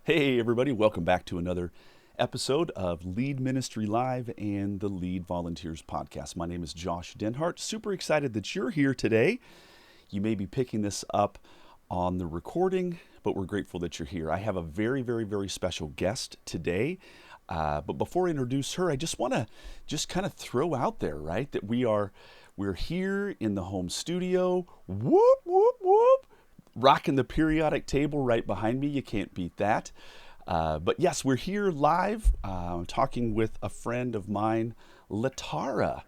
Hey, everybody, welcome back to another episode of Lead Ministry Live and the Lead Volunteers Podcast. My name is Josh Denhart. Super excited that you're here today. You may be picking this up on the recording, but we're grateful that you're here. I have a very special guest today. But before I introduce her, I just want to kind of throw out there, right, that we're here in the home studio. Whoop, whoop, whoop. Rocking the periodic table right behind me. You can't beat that. But yes, we're here live talking with a friend of mine, Latara.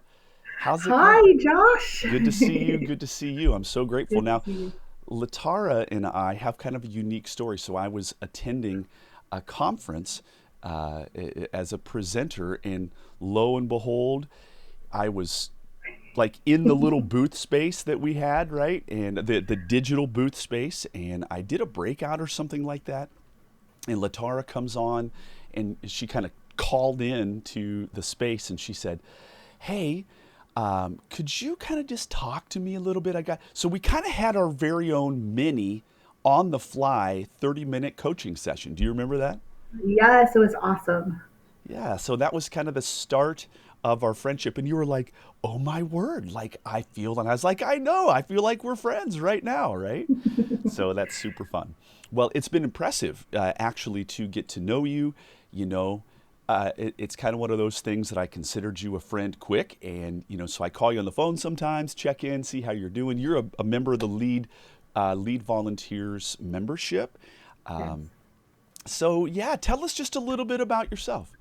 How's it Hi, going? Josh. Good to see you. Good to see you. I'm so grateful. Good to Now, see you. Latara and I have kind of a unique story. So I was attending a conference as a presenter, and lo and behold, I was like in the little booth space that we had, right? And the digital booth space. And I did a breakout or something like that. And Latara comes on and she kind of called in to the space and she said, "Hey, could you kind of just talk to me a little bit?" So we kind of had our very own mini on the fly 30-minute coaching session. Do you remember that? Yes, it was awesome. Yeah, so that was kind of the start of our friendship. And you were like, "Oh my word, like I feel," and I was like, "I know, I feel like we're friends right now, right?" So that's super fun. Well, it's been impressive actually to get to know you. You know, it's kind of one of those things that I considered you a friend quick. And, so I call you on the phone sometimes, check in, see how you're doing. You're a member of the Lead Volunteers membership. Yes. So, yeah, tell us just a little bit about yourself.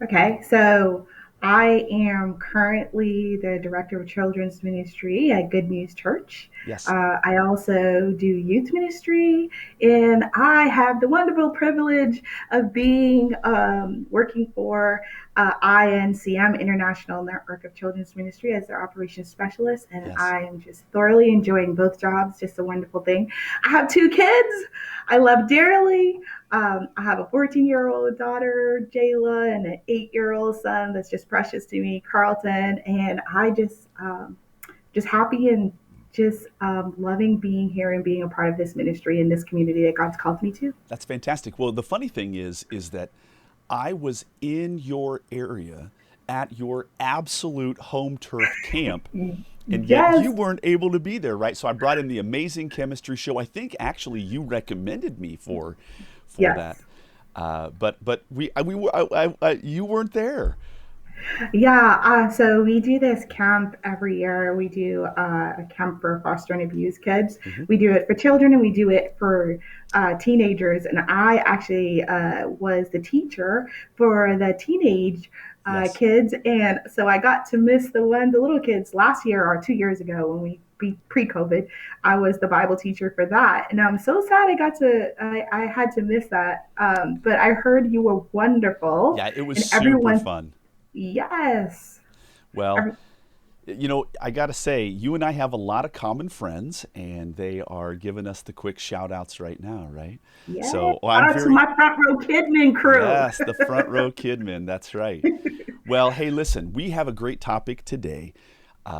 Okay, so I am currently the director of children's ministry at Good News Church. Yes. I also do youth ministry, and I have the wonderful privilege of being working for INCM, International Network of Children's Ministry, as their operations specialist, and Yes. I am just thoroughly enjoying both jobs. Just a wonderful thing. I have two kids I love dearly. I have a 14-year-old daughter, Jayla, and an 8-year-old son that's just precious to me, Carlton. And I just happy and just loving being here and being a part of this ministry and this community that God's called me to. That's fantastic. Well, the funny thing is that I was in your area at your absolute home turf camp, and yet you Yes, weren't able to be there, right? So I brought in the amazing chemistry show. I think actually you recommended me for that, yes. but you weren't there. Yeah, so we do this camp every year. We do a camp for foster and abused kids. Hmm. We do it for children and we do it for teenagers. And I actually was the teacher for the teenage Yes. kids. And so I got to miss the little kids last year or 2 years ago when we pre-COVID. I was the Bible teacher for that. And I'm so sad I had to miss that. But I heard you were wonderful Yeah, it was and super everyone. fun. Yes. Well, Every- I got to say, you and I have a lot of common friends, and they are giving us the quick shout outs right now, right? Yes. So well, I'm Shout out to very, my front row Kidman crew. yes, the front row kidman. That's right. Well, hey, listen, we have a great topic today.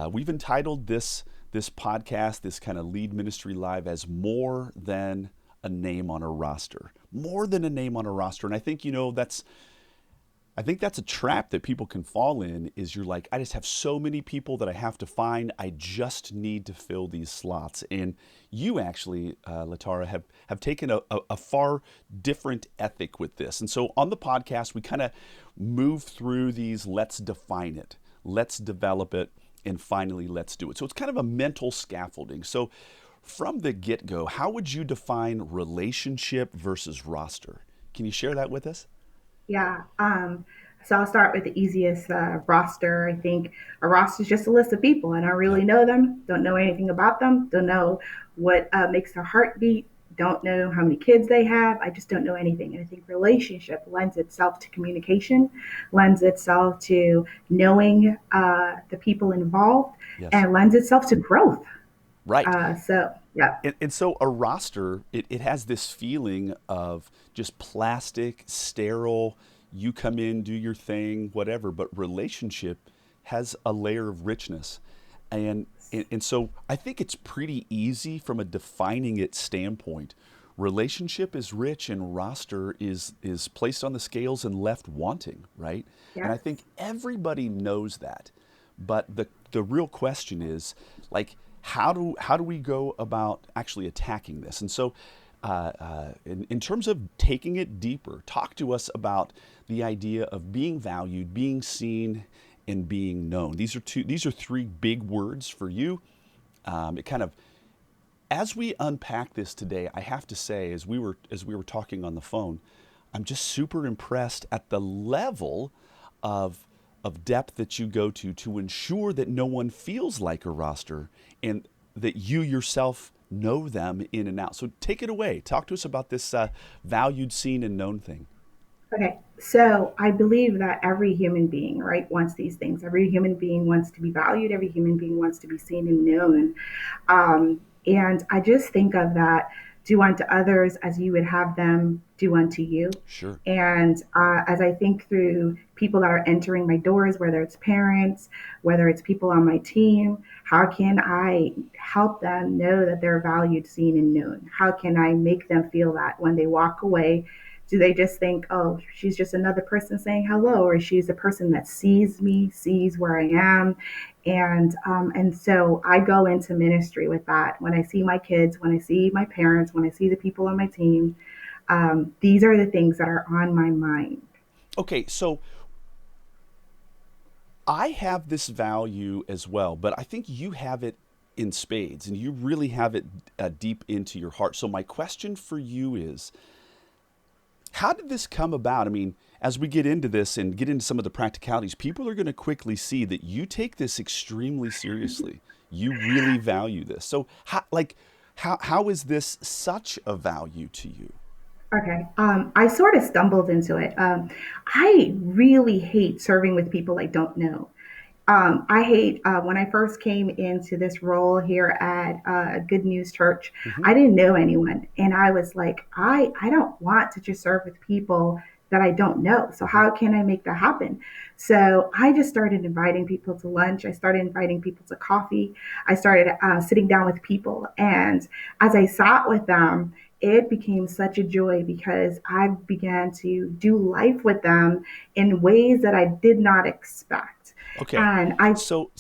We've entitled this podcast, this kind of Lead Ministry Live, as more than a name on a roster. More than a name on a roster. And I think, that's a trap that people can fall in is you're like, I just have so many people that I have to find. I just need to fill these slots. And you actually, Latara, have taken a far different ethic with this. And so on the podcast, we kind of move through these, let's define it, let's develop it, and finally let's do it. So it's kind of a mental scaffolding. So from the get-go, how would you define relationship versus roster? Can you share that with us? Yeah. So I'll start with the easiest roster. I think a roster is just a list of people. I don't Yep. really know them, don't know anything about them, don't know what makes their heart beat, don't know how many kids they have. I just don't know anything. And I think relationship lends itself to communication, lends itself to knowing the people involved, Yes. and lends itself to growth. Right. Yeah. And so a roster, it has this feeling of just plastic, sterile, you come in, do your thing, whatever. But relationship has a layer of richness. And so I think it's pretty easy from a defining it standpoint. relationship is rich and roster is placed on the scales and left wanting, right? And I Yes. think everybody knows that. But the real question is, like, how do we go about actually attacking this? And so in terms of taking it deeper, talk to us about the idea of being valued, being seen, and being known. These are three big words for you. It kind of, as we unpack this today, I have to say, as we were talking on the phone, I'm just super impressed at the level of depth that you go to ensure that no one feels like a roster and that you yourself know them in and out. So take it away. Talk to us about this valued, seen, and known thing. Okay, so I believe that every human being, right, wants these things. Every human being wants to be valued. Every human being wants to be seen and known. And I just think of that: do unto others as you would have them do unto you. Sure. And as I think through people that are entering my doors, whether it's parents, whether it's people on my team, how can I help them know that they're valued, seen, and known? How can I make them feel that when they walk away? Do they just think, oh, she's just another person saying hello, or she's a person that sees me, sees where I am, and so I go into ministry with that. When I see my kids, when I see my parents, when I see the people on my team, these are the things that are on my mind. Okay, so I have this value as well, but I think you have it in spades and you really have it deep into your heart. So, my question for you is, how did this come about? I mean, as we get into this and get into some of the practicalities, people are going to quickly see that you take this extremely seriously. You really value this. So, how is this such a value to you? Okay. I sort of stumbled into it. I really hate serving with people I don't know. I hate when I first came into this role here at Good News Church, Hmm. I didn't know anyone. And I was like, I don't want to just serve with people that I don't know. So, Hmm. how can I make that happen? So, I just started inviting people to lunch. I started inviting people to coffee. I started sitting down with people. And as I sat with them, it became such a joy because I began to do life with them in ways that I did not expect. Okay. And I So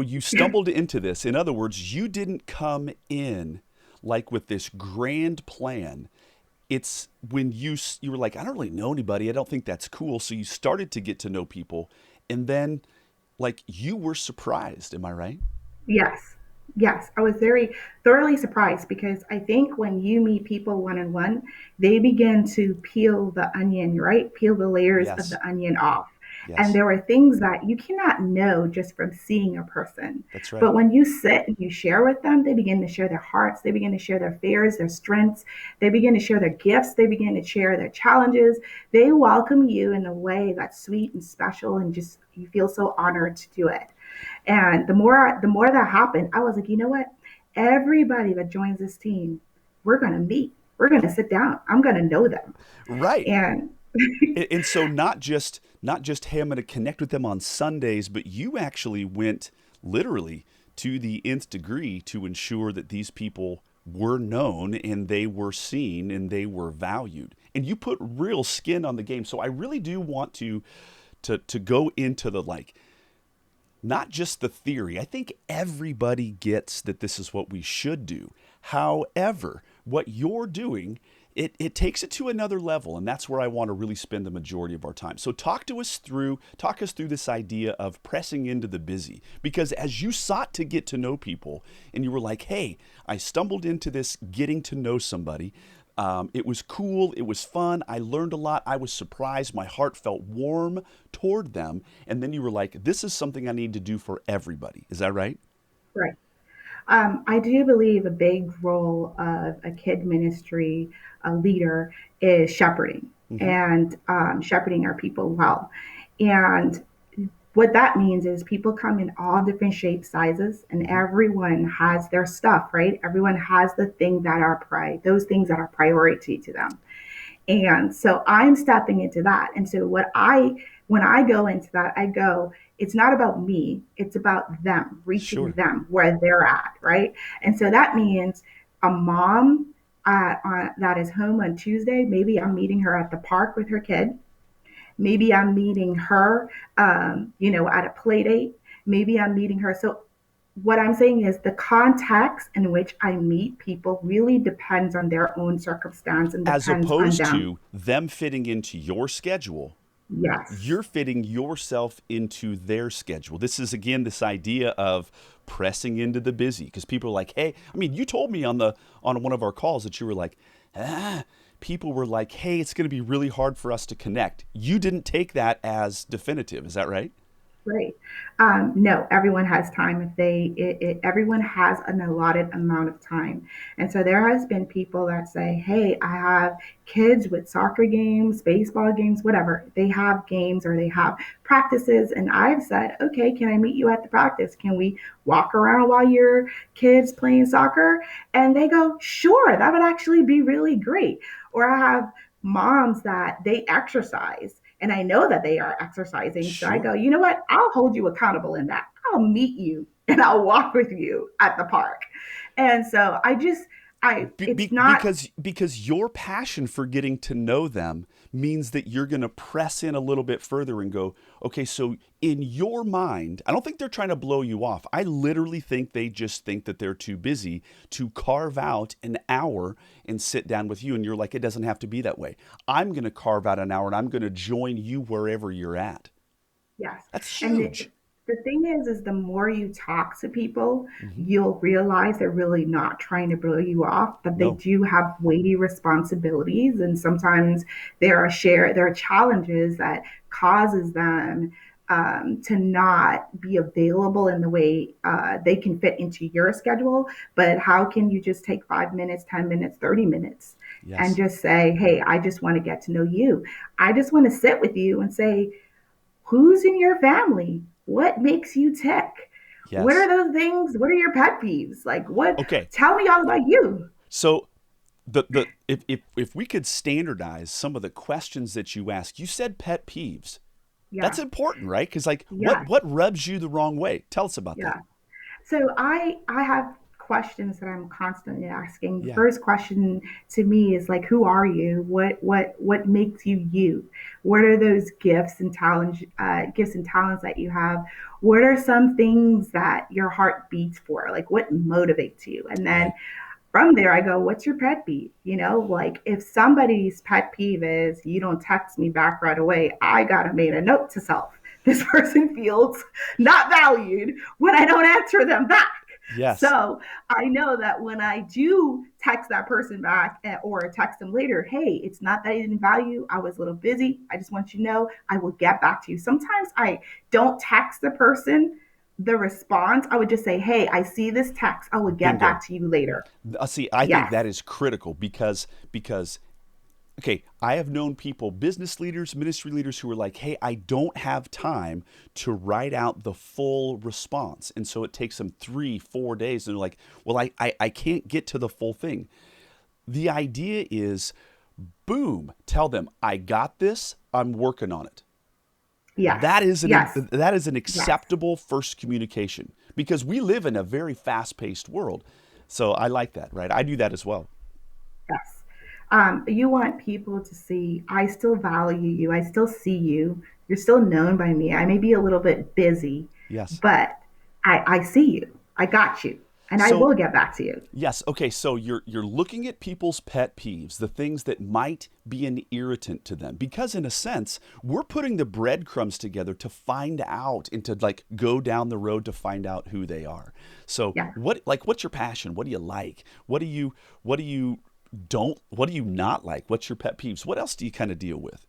you stumbled into this. In other words, you didn't come in like with this grand plan. It's when you were like, I don't really know anybody. I don't think that's cool. So you started to get to know people, and then like you were surprised. Am I right? Yes. Yes. I was very thoroughly surprised because I think when you meet people one on one, they begin to peel the onion, right? Peel the layers of Yes. the onion off. And Yes. there are things that you cannot know just from seeing a person. That's right. But when you sit and you share with them, they begin to share their hearts, they begin to share their fears, their strengths, they begin to share their gifts, they begin to share their challenges. They welcome you in a way that's sweet and special, and just you feel so honored to do it. And the more that happened, I was like, you know what? Everybody that joins this team, we're gonna meet. We're gonna sit down. I'm gonna know them. Right. And And so not just hey, I'm going to connect with them on Sundays, but you actually went literally to the nth degree to ensure that these people were known and they were seen and they were valued. And you put real skin on the game. So I really do want to go into the like not just the theory. I think everybody gets that this is what we should do. However, what you're doing, it takes it to another level, and that's where I want to really spend the majority of our time. So talk us through this idea of pressing into the busy. Because as you sought to get to know people and you were like, hey, I stumbled into this getting to know somebody. It was cool. It was fun. I learned a lot. I was surprised. My heart felt warm toward them. And then you were like, this is something I need to do for everybody. Is that right? right. I do believe a big role of a kid ministry leader is shepherding Hmm. and shepherding our people well. And what that means is people come in all different shapes, sizes, and Hmm. everyone has their stuff, right? Everyone has the thing that are those things that are priority to them. And so I'm stepping into that. And so when I go into that, I go, it's not about me, it's about them, reaching Sure. them where they're at, right? And so that means a mom that is home on Tuesday. Maybe I'm meeting her at the park with her kid. Maybe I'm meeting her, at a play date. Maybe I'm meeting her. So what I'm saying is the context in which I meet people really depends on their own circumstance and As depends on opposed them. to them fitting into your schedule, Yes. you're fitting yourself into their schedule. This is again this idea of pressing into the busy because people are like, "Hey, I mean, you told me on one of our calls that you were like, people were like, "Hey, it's going to be really hard for us to connect." You didn't take that as definitive. Is that right? Right. No, everyone has time if everyone has an allotted amount of time. And so there has been people that say, hey, I have kids with soccer games, baseball games, whatever. They have games or they have practices. And I've said, okay, can I meet you at the practice? Can we walk around while your kid's playing soccer? And they go, sure, that would actually be really great. Or I have moms that they exercise and I know that they are exercising. So I go, Sure. you know what? I'll hold you accountable in that. I'll meet you and I'll walk with you at the park. And so it's not, Because your passion for getting to know them means that you're going to press in a little bit further and go, okay, so in your mind, I don't think they're trying to blow you off. I literally think they just think that they're too busy to carve out an hour and sit down with you. And you're like, it doesn't have to be that way. I'm going to carve out an hour and I'm going to join you wherever you're at. yes. That's And huge. the thing is the more you talk to people, Hmm. you'll realize they're really not trying to blow you off, but they No. do have weighty responsibilities. And sometimes there are challenges that causes them to not be available in the way they can fit into your schedule. But how can you just take 5 minutes, 10 minutes, 30 minutes and Yes. just say, hey, I just want to get to know you. I just want to sit with you and say, who's in your family? What makes you tick? What are Yes. those things? What are your pet peeves? Like what? Okay. Tell me all about you. So the if we could standardize some of the questions that you ask, you said pet peeves. That's Yeah. important, right? Because like, Yeah. what rubs you the wrong way? Tell us about that. Yeah. So I have questions that I'm constantly asking. The Yeah. first question to me is like, who are you? What makes you you? What are those gifts and talents that you have? What are some things that your heart beats for? Like what motivates you? And then Right. from there, I go, what's your pet peeve? Like if somebody's pet peeve is you don't text me back right away, I got to make a note to self. This person feels not valued when I don't answer them back. Yes. So I know that when I do text that person back or text them later, hey, it's not that I didn't value. I was a little busy. I just want you to know I will get back to you. Sometimes I don't text the person the response. I would just say, hey, I see this text. I will get Bingo. back to you later. See, I think Yes. that is critical because okay, I have known people, business leaders, ministry leaders who are like, "Hey, I don't have time to write out the full response." And so it takes them 3, 4 days. And they're like, "Well, I can't get to the full thing." The idea is boom, tell them, "I got this. I'm working on it." Yes. Yes. That is an Yes. acceptable first communication because we live in a very fast-paced world. So I like that, right? I do that as well. Yes. You want people to see, I still value you. I still see you. You're still known by me. I may be a little bit busy, Yes. but I see you. I got you. And I So will get back to you. yes, okay, so you're looking at people's pet peeves, the things that might be an irritant to them. Because in a sense, we're putting the breadcrumbs together to find out and to like go down the road to find out who they are. So Yeah. what's your passion? What do you like? What do you don't what do you not like? What's your pet peeves? What else do you kind of deal with?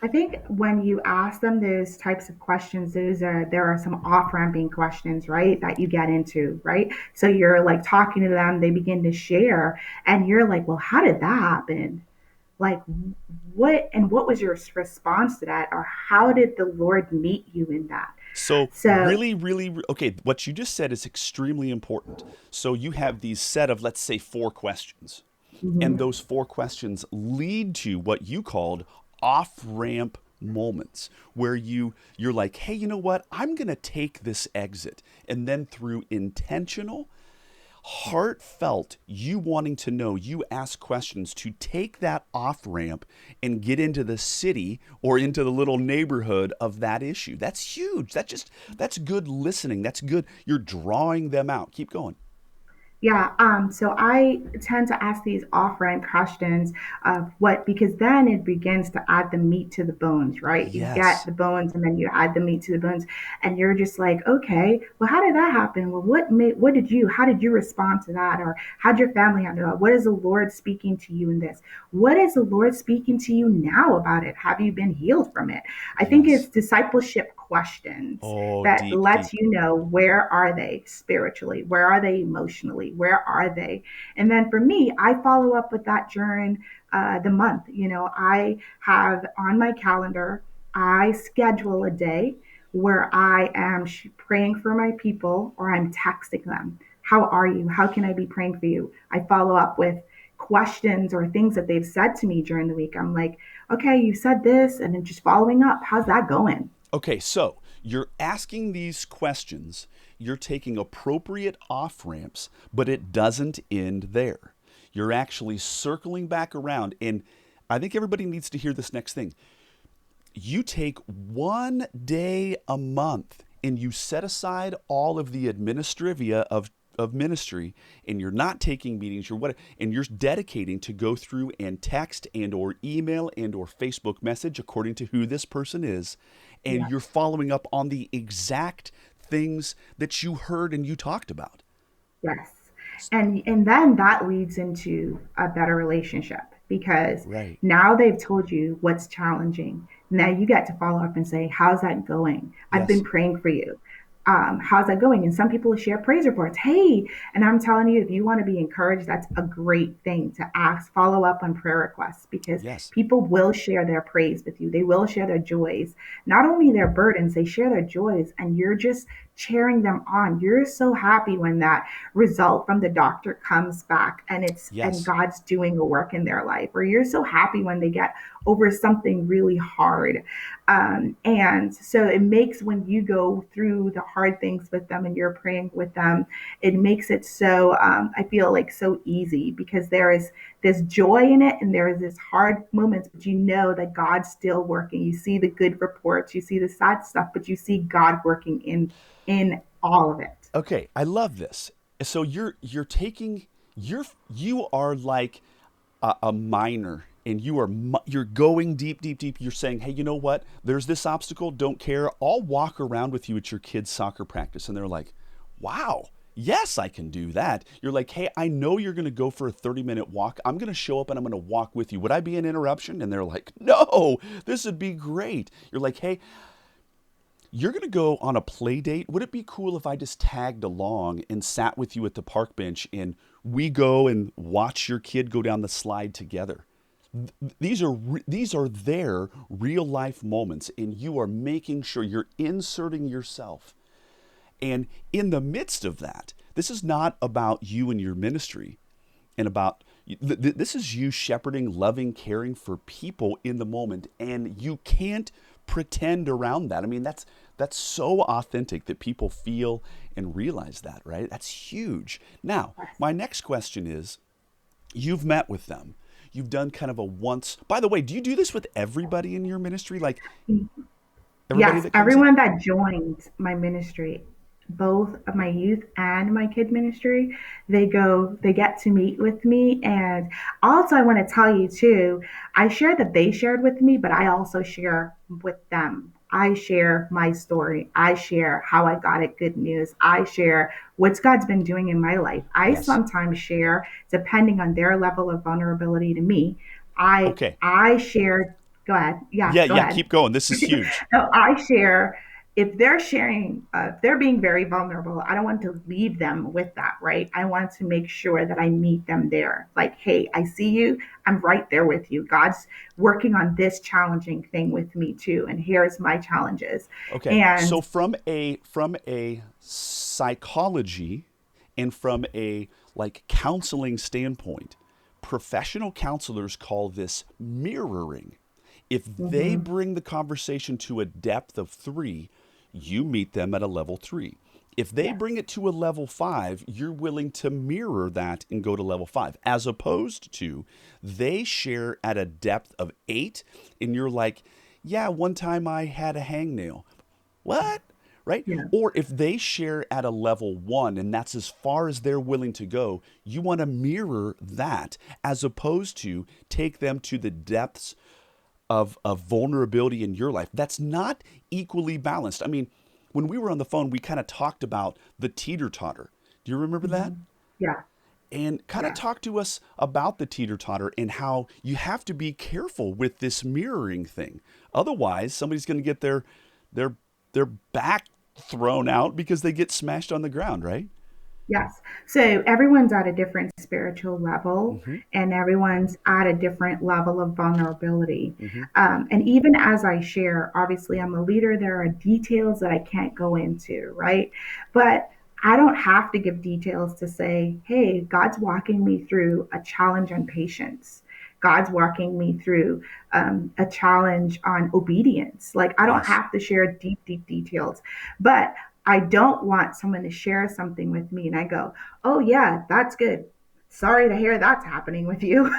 I think when you ask them those types of questions, there are some off-ramping questions, right, that you get into, right? So you're like talking to them, they begin to share, and you're like, well, how did that happen? Like what was your response to that? Or how did the Lord meet you in that? So So okay, what you just said is extremely important. So you have these set of, let's say, 4 questions. And mhm, those 4 questions lead to what you called off ramp moments where you're like, hey, you know what? I'm going to take this exit. And then through intentional, heartfelt, you wanting to know, you ask questions to take that off ramp and get into the city or into the little neighborhood of that issue. That's huge. That's good listening. That's good. You're drawing them out. Keep going. Yeah, so I tend to ask these off-ramp questions of what, because then it begins to add the meat to the bones, right? You get Yes. the bones and then you add the meat to the bones, and you're just like, okay, well, how did that happen? Well, how did you respond to that? Or how did your family handle it? What is the Lord speaking to you in this? What is the Lord speaking to you now about it? Have you been healed from it? I think it's Yes. discipleship questions Oh, that deep, lets deep. you know, where are they spiritually, where are they emotionally, where are they. And then for me, I follow up with that during the month. I have on my calendar, I schedule a day where I am praying for my people, or I'm texting them, how are you, how can I be praying for you. I follow up with questions or things that they've said to me during the week. I'm like, okay, you said this, and then just following up, how's that going. Okay, so you're asking these questions, you're taking appropriate off ramps, but it doesn't end there. You're actually circling back around. And I think everybody needs to hear this next thing. You take 1 day a month and you set aside all of the administrivia of ministry, and you're not taking meetings, and you're dedicating to go through and text and or email and or Facebook message according to who this person is, and Yeah. you're following up on the exact things that you heard and you talked about. Yes. And then that leads into a better relationship, because Right. now they've told you what's challenging. Now you get to follow up and say, how's that going? I've been Yes. praying for you. How's that going? And some people share praise reports. Hey, and I'm telling you, if you want to be encouraged, that's a great thing to ask, follow up on prayer requests, because Yes. people will share their praise with you. They will share their joys, not only their burdens, they share their joys, and you're just cheering them on. You're so happy when that result from the doctor comes back and Yes. God's doing a work in their life, or you're so happy when they get over something really hard. And so it makes, when you go through the hard things with them and you're praying with them, it makes it so, I feel like, so easy, because there is this joy in it and there is this hard moments, but you know that God's still working. You see the good reports, you see the sad stuff, but you see God working in all of it. Okay, I love this. So you're taking you are like a miner, and you're going deep, deep, deep. You're saying, hey, you know what? There's this obstacle. Don't care. I'll walk around with you at your kids' soccer practice, and they're like, wow. Yes, I can do that. You're like, hey, I know you're going to go for a 30-minute walk. I'm going to show up and I'm going to walk with you. Would I be an interruption? And they're like, no, this would be great. You're like, hey, you're going to go on a play date. Would it be cool if I just tagged along and sat with you at the park bench and we go and watch your kid go down the slide together? These are their real life moments, and you are making sure you're inserting yourself. And in the midst of that, this is not about you and your ministry, and about this is you shepherding, loving, caring for people in the moment, and you can't pretend around that. I mean, that's so authentic that people feel and realize that, right? That's huge. Now, my next question is, you've met with them. You've done kind of a once. By the way, do you do this with everybody in your ministry? Like everybody Yes, that comes in? everyone that joins my ministry, both of my youth and my kid ministry, they get to meet with me. And also, I want to tell you too, I share that they shared with me, but I also share with them. I share my story. I share how I got it good news. I share what God's been doing in my life. I Yes. sometimes share, depending on their level of vulnerability to me. I Okay. I share. Go ahead. Yeah, Yeah, go yeah, ahead. keep going. This is huge. No, I share, if they're sharing, if they're being very vulnerable, I don't want to leave them with that, right? I want to make sure that I meet them there. Like, hey, I see you. I'm right there with you. God's working on this challenging thing with me too. And here's my challenges. Okay. So And from a psychology and from a like counseling standpoint, professional counselors call this mirroring. If they mhm, bring the conversation to a depth of 3, you meet them at a level 3. If they Yes. bring it to a level 5, you're willing to mirror that and go to level 5, as opposed to they share at a depth of 8, and you're like, yeah, one time I had a hangnail. What? Right? Yeah. Or if they share at a level 1 and that's as far as they're willing to go, you want to mirror that, as opposed to take them to the depths of vulnerability in your life. That's not equally balanced. I mean, when we were on the phone, we kind of talked about the teeter totter. Do you remember that? Yeah. And kind of Yeah. talk to us about the teeter totter and how you have to be careful with this mirroring thing. Otherwise, somebody's going to get their their back thrown out because they get smashed on the ground, right? Yes. So everyone's at a different spiritual level Mm-hmm. and everyone's at a different level of vulnerability. Mm-hmm. And even as I share, obviously I'm a leader, there are details that I can't go into, right? But I don't have to give details to say, hey, God's walking me through a challenge on patience. God's walking me through a challenge on obedience. Like, I don't Yes. have to share deep, deep details. But I don't want someone to share something with me and I go, oh, yeah, that's good. Sorry to hear that's happening with you.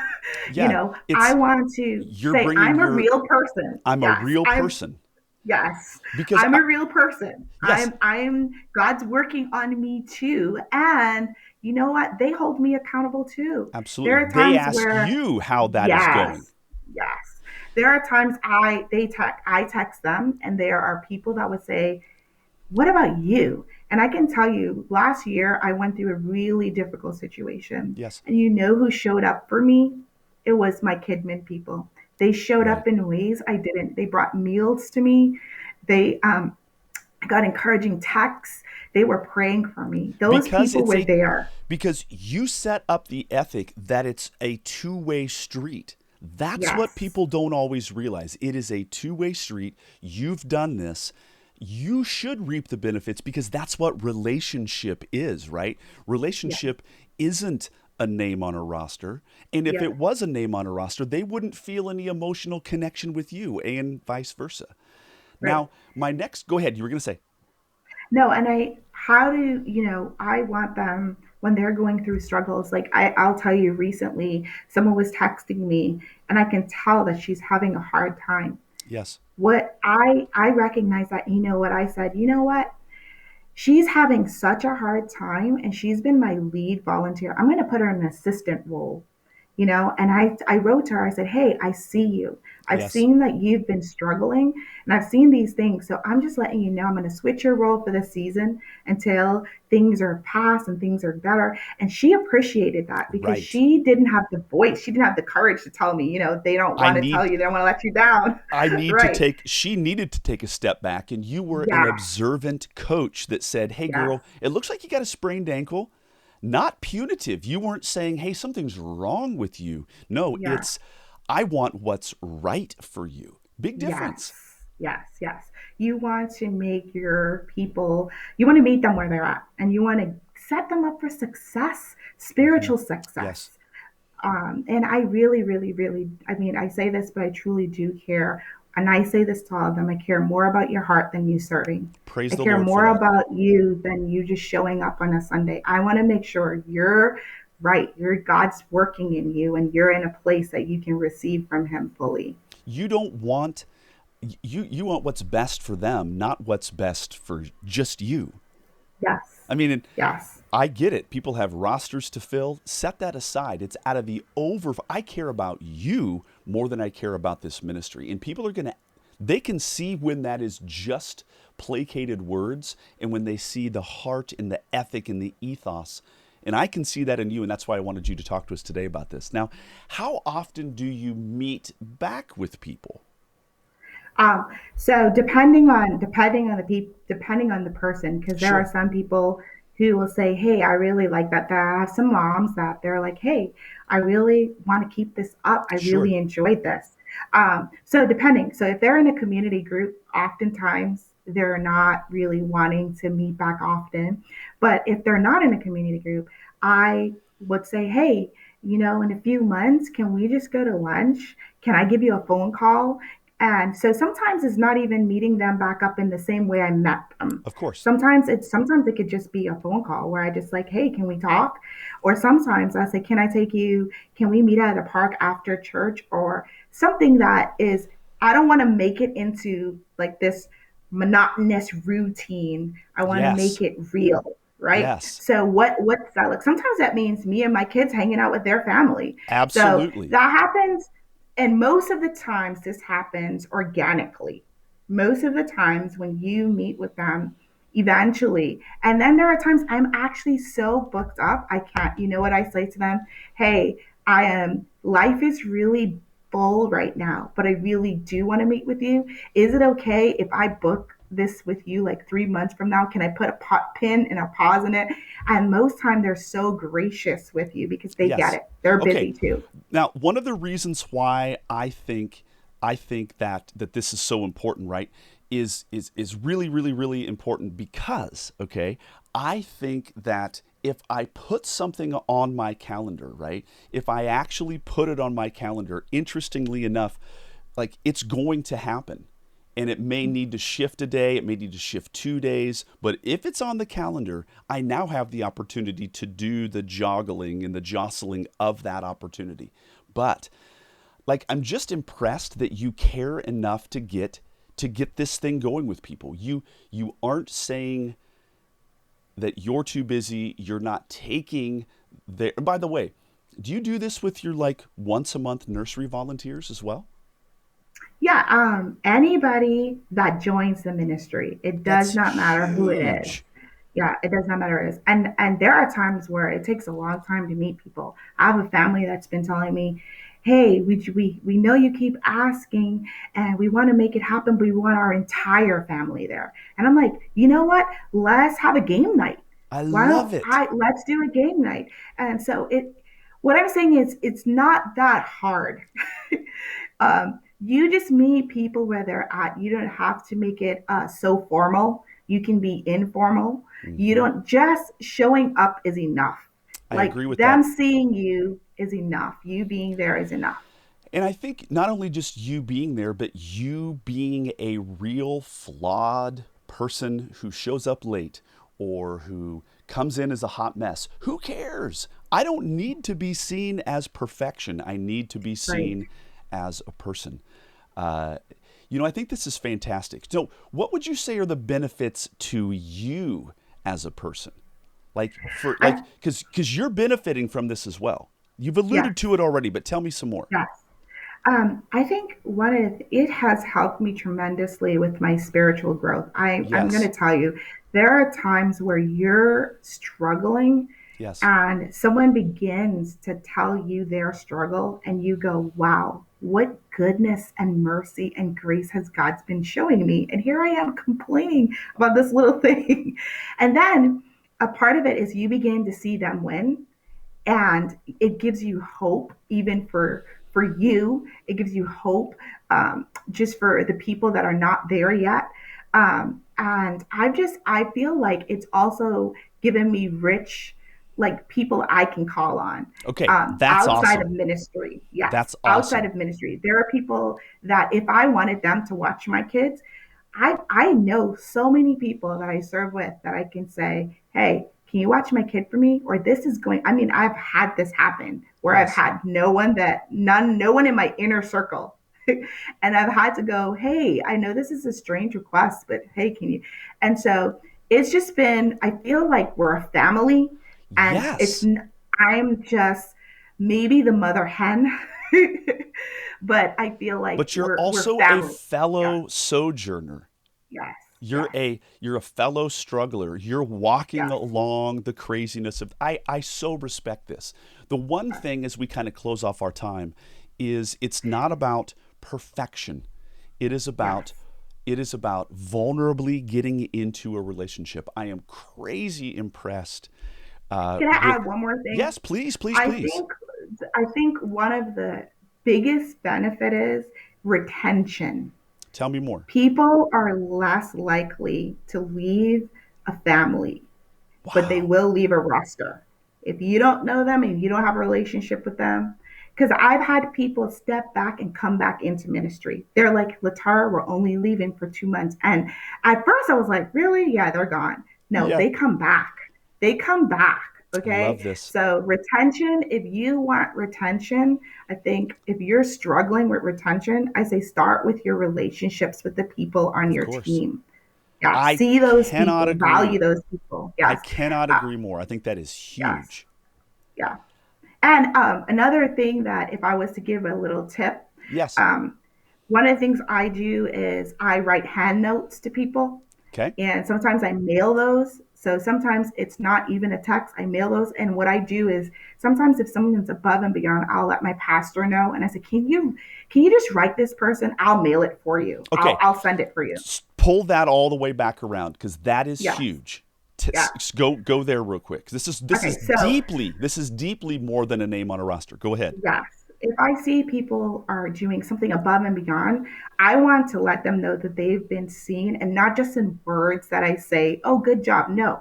Yeah, I it's want to you're say, bringing I'm a your real person. I'm a Yes, real person yes, because I'm a real person. yes, I'm, God's working on me too. And you know what? They hold me accountable too. There absolutely. are They times ask where, you how that is going. yes, yes. There are times I text them and there are people that would say, what about you? And I can tell you, last year I went through a really difficult situation. Yes. And you know who showed up for me? It was my Kidman people. They showed Right. up in ways I didn't. They brought meals to me. They got encouraging texts. They were praying for me. Those Because people it's were a there. because you set up the ethic that it's a two-way street. That's what Yes. people don't always realize. It is a two-way street. You've done this. You should reap the benefits because that's what relationship is, right? Yeah. Relationship isn't a name on a roster. And if Yeah. it was a name on a roster, they wouldn't feel any emotional connection with you and vice versa. Right. Now, my next, go ahead, you were going to say, No, and how do, I want them when they're going through struggles. Like I'll tell you recently, someone was texting me and I can tell that she's having a hard time. yes, What I recognize that, what I said, you know what? She's having such a hard time and she's been my lead volunteer. I'm going to put her in an assistant role, and I wrote to her, I said, hey, I see you. I've yes, seen that you've been struggling and I've seen these things. So I'm just letting you know I'm going to switch your role for this season until things are past and things are better. And she appreciated that because right. she didn't have the voice. She didn't have the courage to tell me, they don't I want to tell need you, they don't want to let you down. I need to Right. take, she needed to take a step back, and you were an Yes. observant coach that said, hey, Yes. girl, it looks like you got a sprained ankle. Not punitive. You weren't saying, hey, something's wrong with you. No, Yes. it's, I want what's right for you. Big difference. Yes, yes, yes. You want to make your people, you want to meet them where they're at, and you want to set them up for success, Hmm. spiritual Yes. success. And I really, really, really, I mean, I say this, but I truly do care. And I say this to all of them, I care more about your heart than you serving. Praise I the care Lord for more that. about you than you just showing up on a Sunday. I want to make sure you're right. You're God's working in you and you're in a place that you can receive from Him fully. You don't want, you want what's best for them, not what's best for just you. Yes, I mean, yes, I get it. People have rosters to fill. Set that aside. It's out of the over. I care about you more than I care about this ministry. And people are going to, they can see when that is just placated words and when they see the heart and the ethic and the ethos. And I can see that in you. And that's why I wanted you to talk to us today about this. Now, how often do you meet back with people? So depending on the person, because there are Sure, some people who will say, "Hey, I really like that." There are some moms that they're like, "Hey, I really want to keep this up. I sure. really enjoyed this." So depending, so if they're in a community group, oftentimes they're not really wanting to meet back often. But if they're not in a community group, I would say, "Hey, in a few months, can we just go to lunch? Can I give you a phone call?" And so sometimes it's not even meeting them back up in the same way I met them. Of course. Sometimes it could just be a phone call where I just like, hey, can we talk? Or sometimes I say, can I take you, can we meet at a park after church or something that is, I don't want to make it into like this monotonous routine. I want to Yes. make it real, right? Yes. So what's that like? Sometimes that means me and my kids hanging out with their family. So Absolutely. that happens, and most of the times this happens organically. Most of the times when you meet with them eventually, and then there are times I'm actually so booked up I can't. You know what I say to them? Hey, I am, life is really full right now, but I really do want to meet with you. Is it okay if I book this with you like 3 months from now? Can I put a pin and a pause in it? And most time they're so gracious with you because they get Yes. it. They're Okay. busy too. Now, one of the reasons why I think that this is so important, right, is really really really important because, okay, I think that if I put something on my calendar, right, if I actually put it on my calendar, interestingly enough, like it's going to happen. And it may need to shift a day, it may need to shift 2 days, but if it's on the calendar, I now have the opportunity to do the joggling and the jostling of that opportunity. But like I'm just impressed that you care enough to get this thing going with people. You aren't saying that you're too busy, you're not taking the, by the way, do you do this with your like once a month nursery volunteers as well? Yeah, anybody that joins the ministry, it That's does not matter who it is. huge. Yeah, it does not matter who it is. And there are times where it takes a long time to meet people. I have a family that's been telling me, "Hey, we know you keep asking, and we want to make it happen, but we want our entire family there." And I'm like, you know what? Let's have a game night. I Why love don't it. I? Let's do a game night. And so it. What I'm saying is, it's not that hard. You just meet people where they're at. You don't have to make it so formal. You can be informal. You Hmm. don't, just showing up is enough. I Like agree with them that. seeing you is enough. You being there is enough. And I think not only just you being there, but you being a real flawed person who shows up late or who comes in as a hot mess. Who cares? I don't need to be seen as perfection. I need to be Right. seen as a person. Uh, I think this is fantastic. So, what would you say are the benefits to you as a person? I Because you're benefiting from this as well. You've alluded Yes, to it already, but tell me some more. yes. I think it has helped me tremendously with my spiritual growth. I'm going Yes. to tell you, there are times where you're struggling Yes. and someone begins to tell you their struggle, and you go, wow, what goodness and mercy and grace has God's been showing me? And here I am complaining about this little thing. And then a part of it is you begin to see them win, and it gives you hope even for you. It gives you hope, just for the people that are not there yet. And I feel like it's also given me rich, like, people I can call on, Okay, that's outside awesome. of ministry. Yes, That's outside awesome. of ministry, there are people that if I wanted them to watch my kids, I know so many people that I serve with that I can say, hey, can you watch my kid for me? Or this is going, I mean, I've had this happen where I've Yes. had no one in my inner circle. And I've had to go, hey, I know this is a strange request, but hey, can you? And so it's just been, I feel like we're a family, and Yes. I'm just maybe the mother hen, but I feel like But you're we're also a family. Yes, fellow sojourner. yes, You're yes, a fellow struggler. You're walking yes. along the craziness of I so respect this. The one thing as we kind of close off our time is it's not about perfection. It is about Yes. vulnerably getting into a relationship. I am crazy impressed Can I with add one more thing? yes, please, please, I please. think I think one of the biggest benefit is retention. Tell me more. People are less likely to leave a family, but they Wow. will leave a roster. If you don't know them and you don't have a relationship with them, because I've had people step back and come back into ministry. They're like, Latara, we're only leaving for 2 months. And at first I was like, really? Yeah, they're gone. No, Yeah. they come back. They come back. Love Okay. this. So retention, if you want retention, I think if you're struggling with retention, I say start with your relationships with the people on Of your course. team. Yeah. I See those cannot people, value agree. those people. I Yes. cannot Uh, agree more. I think that is yes. huge. Yeah. And another thing that if I was to give a little tip, Yes. um, one of the things I do is I write hand notes to people, Okay. and sometimes I mail those. So sometimes it's not even a text. I mail those, and what I do is sometimes if someone's above and beyond, I'll let my pastor know, and I say, can you just write this person? I'll mail it for you. I'll Okay. I'll send it for you. Pull that all the way back around because that is Yes. huge. Yes. Go there real quick. This Okay. is So deeply more than a name on a roster. Go ahead. yes. If I see people are doing something above and beyond, I want to let them know that they've been seen and not just in words that I say, oh, good job. No,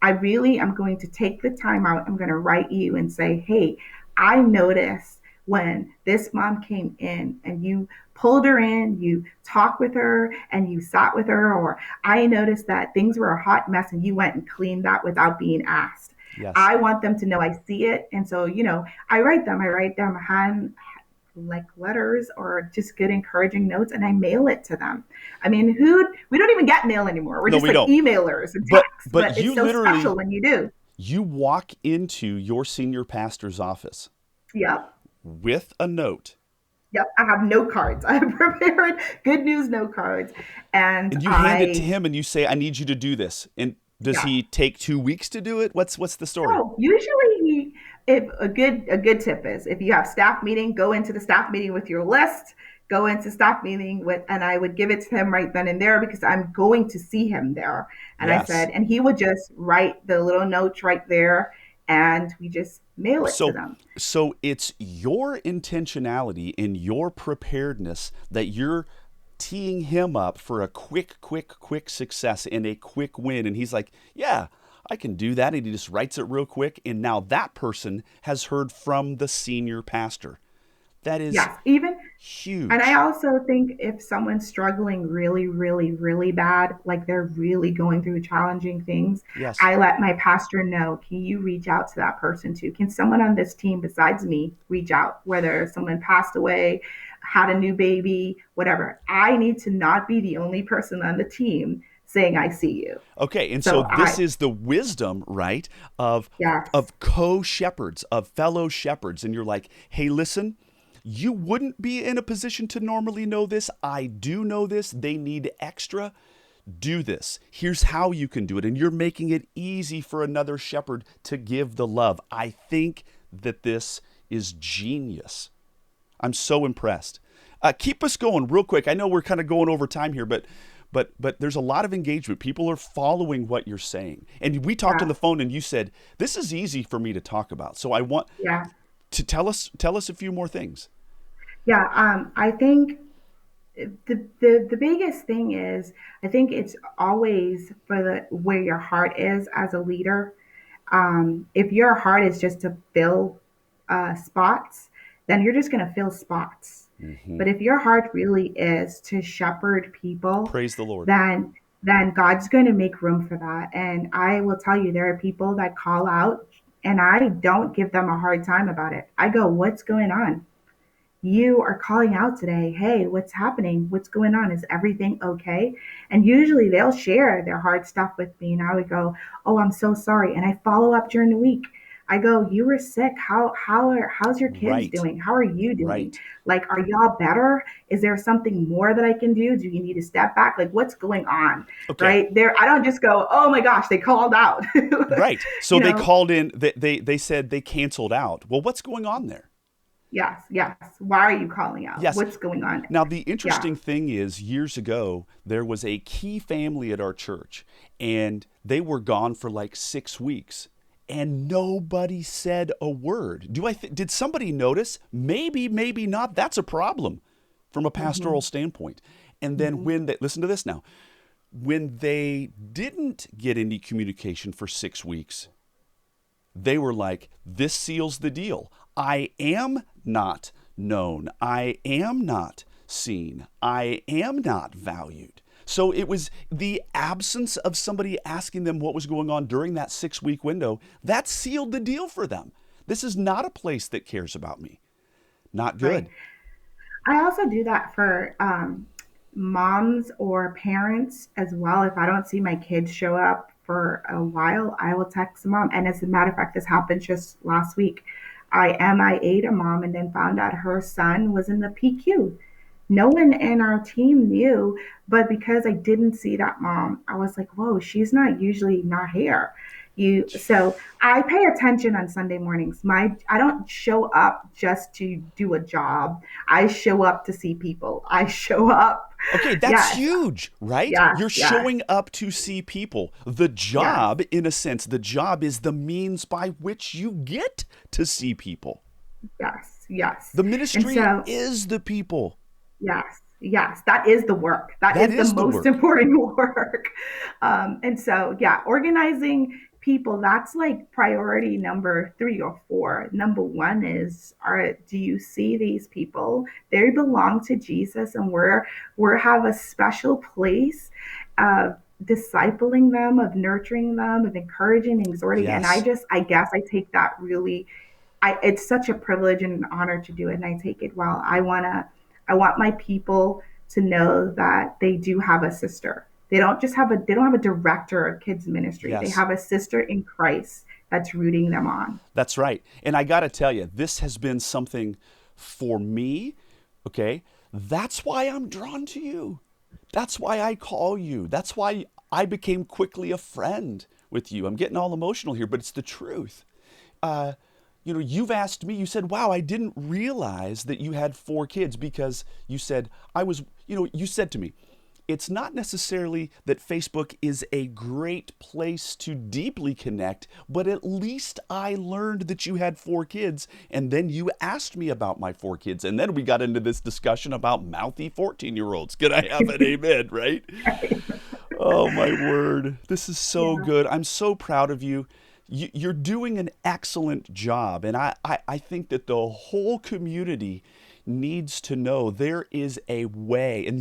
I really am going to take the time out. I'm going to write you and say, hey, I noticed when this mom came in and you pulled her in, you talked with her and you sat with her, or I noticed that things were a hot mess and you went and cleaned that without being asked. Yes. I want them to know I see it. And so, I write them hand like letters or just good encouraging notes and I mail it to them. I mean, we don't even get mail anymore. We're No, just we like don't. emailers and But texts, but but you it's so special literally when you do. you walk into your senior pastor's office Yep. with a note Yep. I have note cards. I have prepared good news note cards. And and you hand it to I, him and you say, "I need you to do this." And does yeah. he take 2 weeks to do it? What's the story? No, usually if a good tip is if you have staff meeting, go into the staff meeting with your list, go into staff meeting with, and I would give it to him right then and there because I'm going to see him there. And I Yes. said, and he would just write the little notes right there, and we just mail it to So them. so it's your intentionality and your preparedness that you're teeing him up for a quick success and a quick win. And he's like, yeah, I can do that. And he just writes it real quick. And now that person has heard from the senior pastor. That is Yes, even. And I huge. also think if someone's struggling really, really, really bad, like they're really going through challenging things, Yes. I let my pastor know, can you reach out to that person too? Can someone on this team besides me reach out? Whether someone passed away, had a new baby, whatever. I need to not be the only person on the team saying, I see you. Okay, and so So this is the wisdom, right, of yes, of co-shepherds, of fellow shepherds, and you're like, "Hey, listen, you wouldn't be in a position to normally know this. I do know this. They need extra. Do this. Here's how you can do it." And you're making it easy for another shepherd to give the love. I think that this is genius. I'm so impressed. Keep us going real quick. I know we're kind of going over time here, but there's a lot of engagement. People are following what you're saying. And we talked on yeah, the phone, and you said this is easy for me to talk about. So I want yeah, to tell us a few more things. yeah. I think the biggest thing is I think it's always for the where your heart is as a leader. If your heart is just to fill spots, then you're just going to fill spots. Hmm. But if your heart really is to shepherd people, Praise the Lord. then then God's going to make room for that. And I will tell you, there are people that call out, and I don't give them a hard time about it. I go, "What's going on? You are calling out today. Hey, what's happening? What's going on? Is everything okay?" And usually they'll share their hard stuff with me, and I would go, "Oh, I'm so sorry." And I follow up during the week. I go, "You were sick. How's your kids Right. doing? How are you doing? Right. Like, are y'all better? Is there something more that I can do? Do you need to step back? Like, what's going on?" Okay. Right there, I don't just go, "Oh my gosh, they called out." Right. So you they know, called in. They said they canceled out. Well, what's going on there? yes, yes. Why are you calling out? Yes. What's going on? Now, the Yeah. interesting thing is, years ago, there was a key family at our church, and they were gone for like 6 weeks, and nobody said a word. Did somebody notice? Maybe, maybe not. That's a problem from a pastoral Hmm. standpoint. And then Hmm. when they, listen to this now, when they didn't get any communication for 6 weeks, they were like, this seals the deal. I am not known. I am not seen. I am not valued. So it was the absence of somebody asking them what was going on during that 6-week window that sealed the deal for them. This is not a place that cares about me. Not Right. good. I also do that for moms or parents as well. If I don't see my kids show up for a while, I will text the mom. And as a matter of fact, this happened just last week. I MIA'd a mom and then found out her son was in the PQ. No one in our team knew, but because I didn't see that mom, I was like, whoa, she's not usually not here. So I pay attention on Sunday mornings. I don't show up just to do a job. I show up to see people. I show up. Okay, that's Yes, huge, right? yes, You're yes, showing up to see people. The yes, job, in a sense, the job is the means by which you get to see people. yes, yes. The And ministry so is the people. yes, yes, that is the work. That That is the is the most work. important work. And so, yeah, organizing people, that's like priority number 3 or 4. Number one is, do you see these people? They belong to Jesus, and we're have a special place of discipling them, of nurturing them, of encouraging, exhorting. And Yes. I guess I take that really it's such a privilege and an honor to do it, and I take it well. I want my people to know that they do have a sister. They don't have a director of kids ministry. They Yes. have a sister in Christ that's rooting them on. That's right. And I got to tell you, this has been something for me, okay? That's why I'm drawn to you. That's why I call you. That's why I became quickly a friend with you. I'm getting all emotional here, but it's the truth. Uh, you've asked me, you said, wow, I didn't realize that you had 4 kids because you said, you said to me, it's not necessarily that Facebook is a great place to deeply connect, but at least I learned that you had 4 kids. And then you asked me about my 4 kids. And then we got into this discussion about mouthy 14-year-olds. Can I have an amen, right? Oh, my word. This is so Yeah, good. I'm so proud of you. You're doing an excellent job. And I think that the whole community needs to know there is a way. And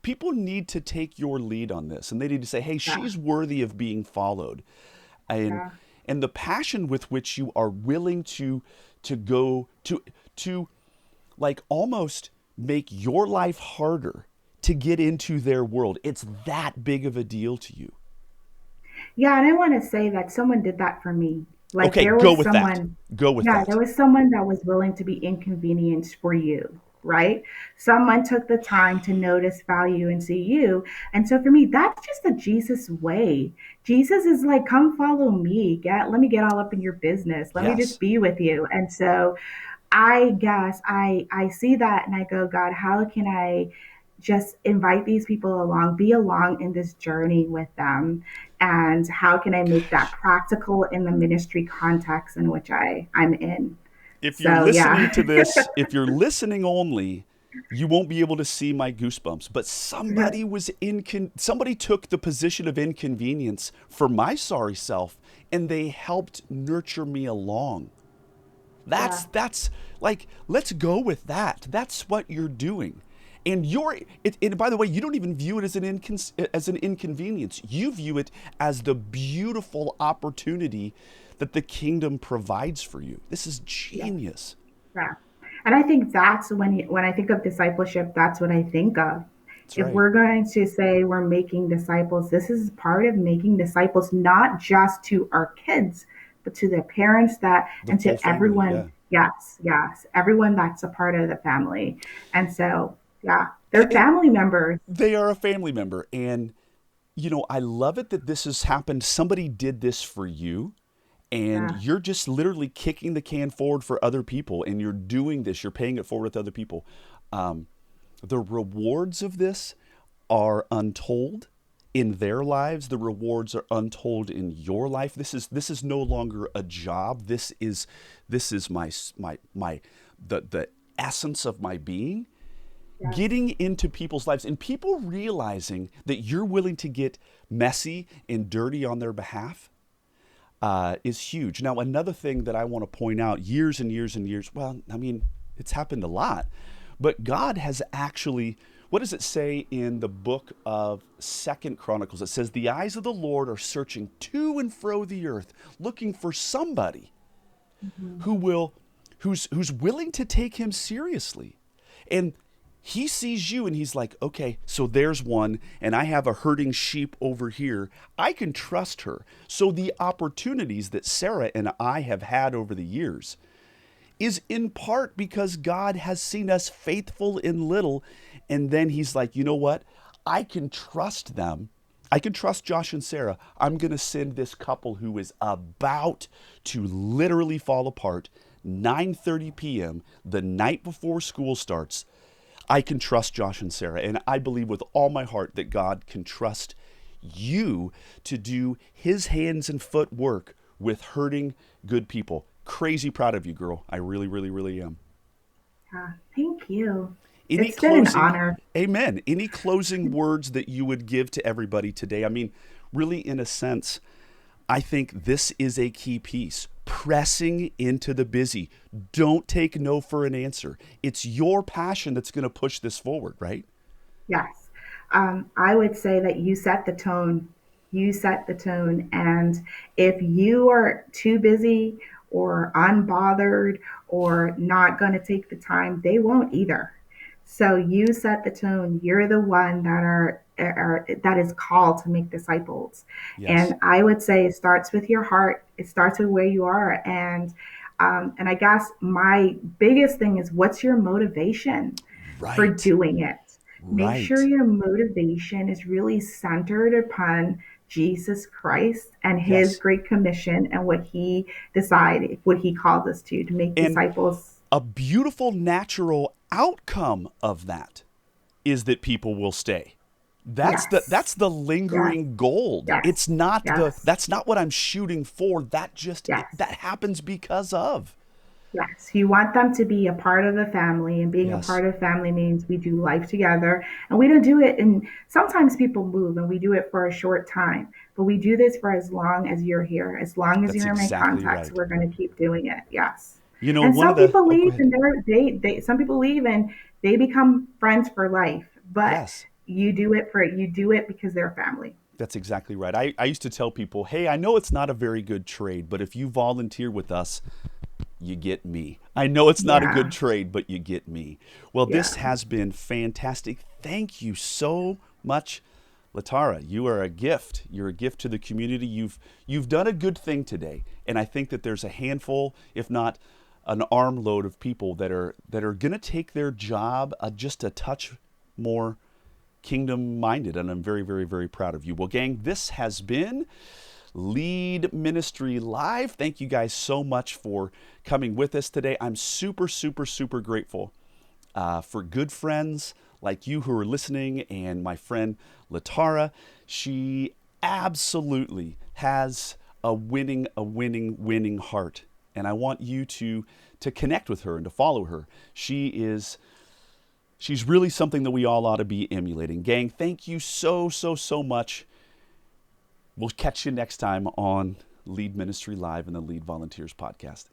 people need to take your lead on this. And they need to say, hey, yeah, she's worthy of being followed. And yeah. and the passion with which you are willing to go to like almost make your life harder to get into their world. It's that big of a deal to you. Yeah, and I want to say that someone did that for me. Like Okay, there go was with that. someone, Go with yeah, there that. was someone that was willing to be inconvenienced for you, right? Someone took the time to notice, value, and see you. And so for me, that's just the Jesus way. Jesus is like, come follow me. Let me get all up in your business. Let me just Yes. be with you. And so I guess I see that and I go, God, how can I just invite these people along, be along in this journey with them, and how can I make that practical in the ministry context in which I'm in? If you're So listening yeah, to this, if you're listening only, you won't be able to see my goosebumps. But somebody took the position of inconvenience for my sorry self, and they helped nurture me along. yeah, That's like, let's go with that. That's what you're doing. And and by the way, you don't even view it as as an inconvenience. You view it as the beautiful opportunity that the kingdom provides for you. This is yeah. genius. Yeah. And I think that's when I think of discipleship, that's what I think of. That's If right. we're going to say we're making disciples, this is part of making disciples, not just to our kids, but to their parents that The and full to family, everyone. yeah. Yes, yes, everyone that's a part of the family. And so, yeah, they're And family members. they are a family member. And, I love it that this has happened. Somebody did this for you. And Yeah, you're just literally kicking the can forward for other people. And you're doing this, you're paying it forward with other people. Um, the rewards of this are untold in their lives. The rewards are untold in your life. This is no longer a job. This is my the essence of my being. yes, Getting into people's lives and people realizing that you're willing to get messy and dirty on their behalf. is huge. Now, another thing that I want to point out, years and years and years, well, I mean, it's happened a lot, but God has actually, what does it say in the book of Second Chronicles? It says, the eyes of the Lord are searching to and fro the earth, looking for somebody Mhm. who will, who's willing to take him seriously. And he sees you and he's like, okay, so there's one, and I have a herding sheep over here. I can trust her. So the opportunities that Sarah and I have had over the years is in part because God has seen us faithful in little. And then he's like, you know what? I can trust them. I can trust Josh and Sarah. I'm going to send this couple who is about to literally fall apart 9:30 p.m. the night before school starts. I can trust Josh and Sarah. And I believe with all my heart that God can trust you to do his hands and foot work with hurting good people. Crazy proud of you, girl. I really, really, really am. Yeah, thank you. Any It's been an closing, honor. amen. Any closing words that you would give to everybody today? I mean, really, in a sense, I think this is a key piece. Pressing into the busy. Don't take no for an answer. It's your passion that's going to push this forward, right? Yes. I would say that you set the tone. You set the tone. And if you are too busy or unbothered or not going to take the time, they won't either. So you set the tone. You're the one that is called to make disciples. Yes. And I would say it starts with your heart. It starts with where you are. And I guess my biggest thing is, what's your motivation for Right. doing it? Make sure Right. your motivation is really centered upon Jesus Christ and his Yes. great commission and what he decided, what he called us to make And disciples. a beautiful natural outcome of that is that people will stay. That's Yes, the yes, lingering gold. yes, It's not the yes, that's not what I'm shooting for. yes. That happens because of. Yes, you want them to be a part of the family, and being a Yes. part of family means we do life together, and we don't do it. And sometimes people move, and we do it for a short time, but we do this for as long as you're here, as long as That's you're in my exactly contacts. right. We're going to keep doing it. Yes, You know, and one some of the people oh go leave, ahead. and they some people leave, and they become friends for life. But Yes. you do it because they're family. That's exactly right. I used to tell people, hey, I know it's not a very good trade, but if you volunteer with us, you get me. I know it's not a good Yeah, trade, but you get me. Well, this yeah. has been fantastic. Thank you so much, Latara. You are a gift. You're a gift to the community. You've done a good thing today, and I think that there's a handful, if not an armload of people that are going to take their job just a touch more kingdom minded, and I'm very, very, very proud of you. Well, gang, this has been Lead Ministry Live. Thank you guys so much for coming with us today. I'm super, super, super grateful for good friends like you who are listening, and my friend Latara. She absolutely has a winning heart, and I want you to connect with her and to follow her. She's really something that we all ought to be emulating. Gang, thank you so, so, so much. We'll catch you next time on Lead Ministry Live and the Lead Volunteers podcast.